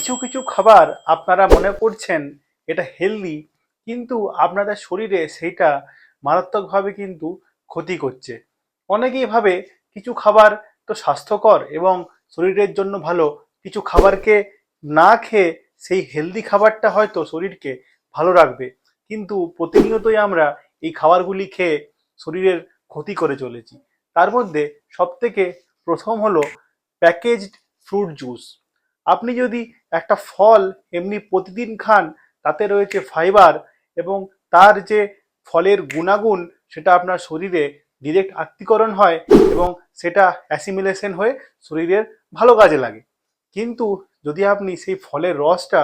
কিছু কিছু খাবার আপনারা মনে করছেন এটা হেলদি, কিন্তু আপনাদের শরীরে সেইটা মারাত্মকভাবে কিন্তু ক্ষতি করছে। অনেকেই ভাবে কিছু খাবার তো স্বাস্থ্যকর এবং শরীরের জন্য ভালো, কিছু খাবারকে না খেয়ে সেই হেলদি খাবারটা হয়তো শরীরকে ভালো রাখবে, কিন্তু প্রতিনিয়তই আমরা এই খাবারগুলি খেয়ে শরীরের ক্ষতি করে চলেছি। তার মধ্যে সবথেকে প্রথম হলো প্যাকেজড ফ্রুট জুস। আপনি যদি একটা ফল এমনি প্রতিদিন খান, তাতে রয়েছে ফাইবার এবং তার যে ফলের গুণাগুণ সেটা আপনার শরীরে ডিরেক্ট আত্তীকরণ হয় এবং সেটা অ্যাসিমিলেশন হয়ে শরীরের ভালো কাজে লাগে। কিন্তু যদি আপনি সেই ফলের রসটা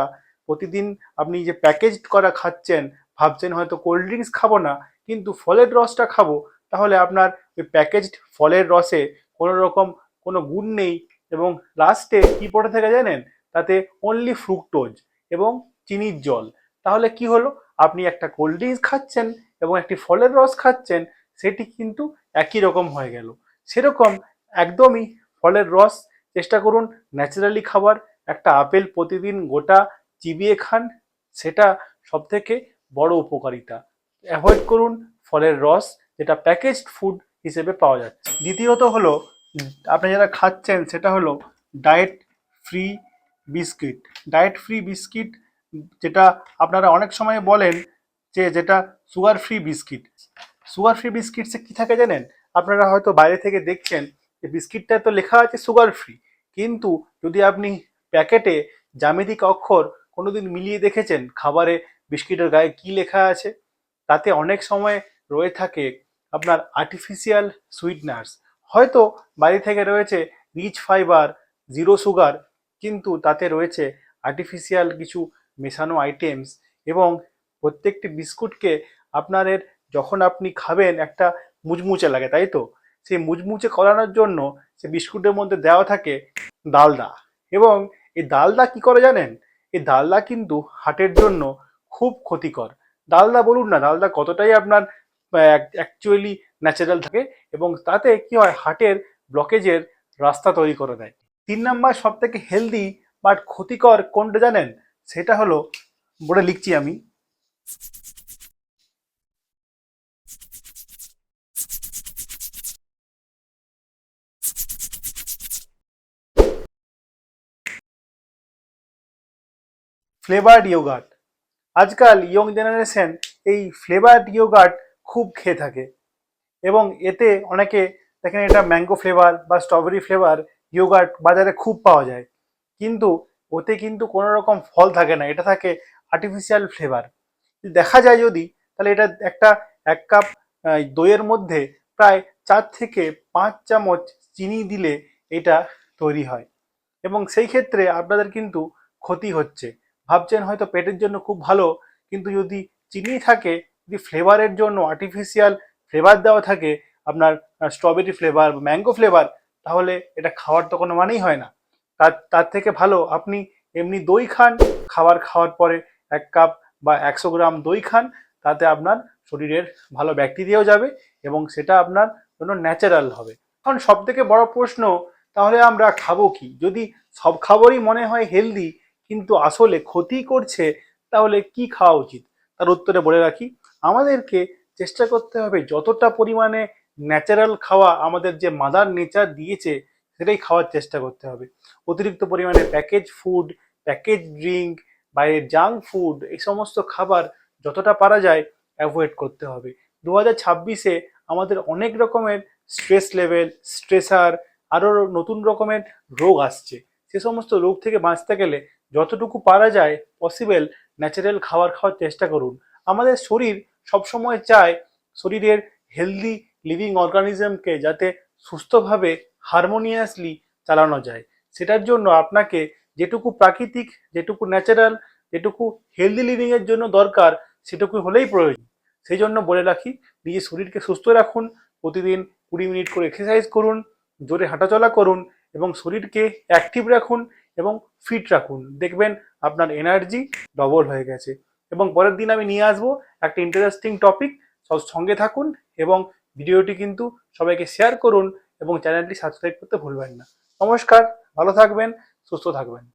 প্রতিদিন আপনি যে প্যাকেজড করা খাচ্ছেন, ভাবছেন হয়তো কোল্ড ড্রিঙ্কস খাবো না কিন্তু ফলের রসটা খাবো, তাহলে আপনার ওই প্যাকেজড ফলের রসে কোনো রকম কোনো গুণ নেই এবং লাস্টে কি পড়ে থাকে জানেন, তাতে অনলি ফ্রুক্টোজ এবং চিনির জল। তাহলে কি হলো, আপনি একটা কোল্ড ড্রিঙ্কস খাচ্ছেন এবং একটি ফলের রস খাচ্ছেন, সেটি কিন্তু একই রকম হয়ে গেল। সেরকম একদমই ফলের রস চেষ্টা করুন ন্যাচারালি খাবার। একটা আপেল প্রতিদিন গোটা চিবিয়ে খান, সেটা সব থেকে বড় উপকারিতা। অ্যাভয়েড করুন ফলের রস, যেটা প্যাকেজড ফুড হিসেবে পাওয়া যাচ্ছে। দ্বিতীয়ত হলো আপনি যেটা খাচ্ছেন সেটা হলো diet free biscuit. Diet free biscuit যেটা আপনারা অনেক সময় বলেন যে যেটা sugar free biscuit. Sugar free বিস্কিটসে কি থাকে জানেন, আপনারা হয়তো বাইরে থেকে দেখছেন যে বিস্কিটটা তো লেখা আছে সুগার ফ্রি, কিন্তু যদি আপনি প্যাকেটে জ্যামিতিক অক্ষর কোনোদিন মিলিয়ে দেখেছেন খাবারে বিস্কিটের গায়ে কি লেখা আছে, তাতে অনেক সময় রয়ে থাকে আপনার আর্টিফিশিয়াল সুইটনার্স। হয়তো বাইরে থেকে রয়েছে রিচ ফাইবার, জিরো সুগার, কিন্তু তাতে রয়েছে আর্টিফিশিয়াল কিছু মেশানো আইটেমস। এবং প্রত্যেকটি বিস্কুটকে আপনাদের যখন আপনি খাবেন একটা মুচমুচে লাগে, তাই তো? সেই মুচমুচে করানোর জন্য সে বিস্কুটের মধ্যে দেওয়া থাকে ডালদা। এবং এই ডালদা কি করে জানেন, এই ডালদা কিন্তু হার্টের জন্য খুব ক্ষতিকর। ডালদা বলুন না ডালদা কতটাই আপনার অ্যাকচুয়ালি ন্যাচারাল থাকে, এবং তাতে কি হয় হার্টের ব্লকেজের রাস্তা তৈরি করে দেয়। 3 নম্বর সব থেকে হেলদি বাট ক্ষতিকর কোনটা জানেন, সেটা হলো, বোর্ডে লিখছি আমি, ফ্লেভার্ড ইয়োগার্ট। আজকাল ইয়ং জেনারেশন এই ফ্লেভার্ড ইয়োগার্ট খুব খেয়ে থাকে এবং এতে অনেকে দেখেন এটা ম্যাঙ্গো ফ্লেভার বা স্ট্রবেরি ফ্লেভার ইয়োগার্ট বাজারে খুব পাওয়া যায়, কিন্তু ওতে কিন্তু কোনো রকম ফল থাকে না, এটা থাকে আর্টিফিশিয়াল ফ্লেভার। দেখা যায় যদি, তাহলে এটা একটা 1 কাপ দইয়ের মধ্যে প্রায় 4 থেকে 5 চামচ চিনি দিলে এটা তৈরি হয়, এবং সেই ক্ষেত্রে আপনাদের কিন্তু ক্ষতি হচ্ছে। ভাবছেন হয়তো পেটের জন্য খুব ভালো, কিন্তু যদি চিনি থাকে, যদি ফ্লেভারের জন্য আর্টিফিশিয়াল ফ্লেভার দেওয়া থাকে আপনার স্ট্রবেরি ফ্লেভার বা ম্যাঙ্গো ফ্লেভার, তাহলে এটা খাওয়ার তো কোনো মানেই হয় না। তার তার থেকে ভালো আপনি এমনি দই খান, খাবার খাওয়ার পরে 1 কাপ বা 100 গ্রাম দই খান, তাতে আপনার শরীরের ভালো ব্যাকটেরিয়াও যাবে এবং সেটা আপনার জন্য ন্যাচারাল হবে। এখন সব থেকে বড় প্রশ্ন, তাহলে আমরা খাবো কি? যদি সব খাবারই মনে হয় হেলদি কিন্তু আসলে ক্ষতি করছে, তাহলে কি খাওয়া উচিত? তার উত্তরে বলে রাখি, আমাদেরকে চেষ্টা করতে হবে যতটা পরিমাণে ন্যাচারাল খাওয়া আমাদের যে মাদার নেচার দিয়েছে সেটাই খাওয়ার চেষ্টা করতে হবে। অতিরিক্ত পরিমাণে প্যাকেজ ফুড, প্যাকেজ ড্রিঙ্ক, বাইরের জাঙ্ক ফুড, এই সমস্ত খাবার যতটা পারা যায় অ্যাভয়েড করতে হবে। 2026-এ আমাদের অনেক রকমের স্ট্রেস লেভেল, স্ট্রেসার, আরও নতুন রকমের রোগ আসছে। সে সমস্ত রোগ থেকে বাঁচতে গেলে যতটুকু পারা যায় পসিবল ন্যাচারাল খাবার খাওয়ার চেষ্টা করুন। আমাদের শরীর সবসময় চায় শরীরের হেলদি লিভিং অর্গানিজমকে যাতে সুস্থভাবে হারমোনিয়াসলি চালানো যায়। সেটার জন্য আপনাকে যেটুকু প্রাকৃতিক, যেটুকু ন্যাচারাল, যেটুকু হেলদি লিভিংয়ের জন্য দরকার, সেটুকু হলেই প্রয়োজন। সেই জন্য বলে রাখি, নিজের শরীরকে সুস্থ রাখুন, প্রতিদিন 20 মিনিট করে এক্সারসাইজ করুন, জোরে হাঁটাচলা করুন এবং শরীরকে অ্যাক্টিভ রাখুন এবং ফিট রাখুন। দেখবেন আপনার এনার্জি ডবল হয়ে গেছে। এবং পরের দিন আমি নিয়ে আসবো একটা ইন্টারেস্টিং টপিক। সঙ্গে থাকুন এবং ভিডিওটি কিন্তু সবাইকে শেয়ার করুন এবং চ্যানেলটি সাবস্ক্রাইব করতে ভুলবেন না। নমস্কার, ভালো থাকবেন, সুস্থ থাকবেন।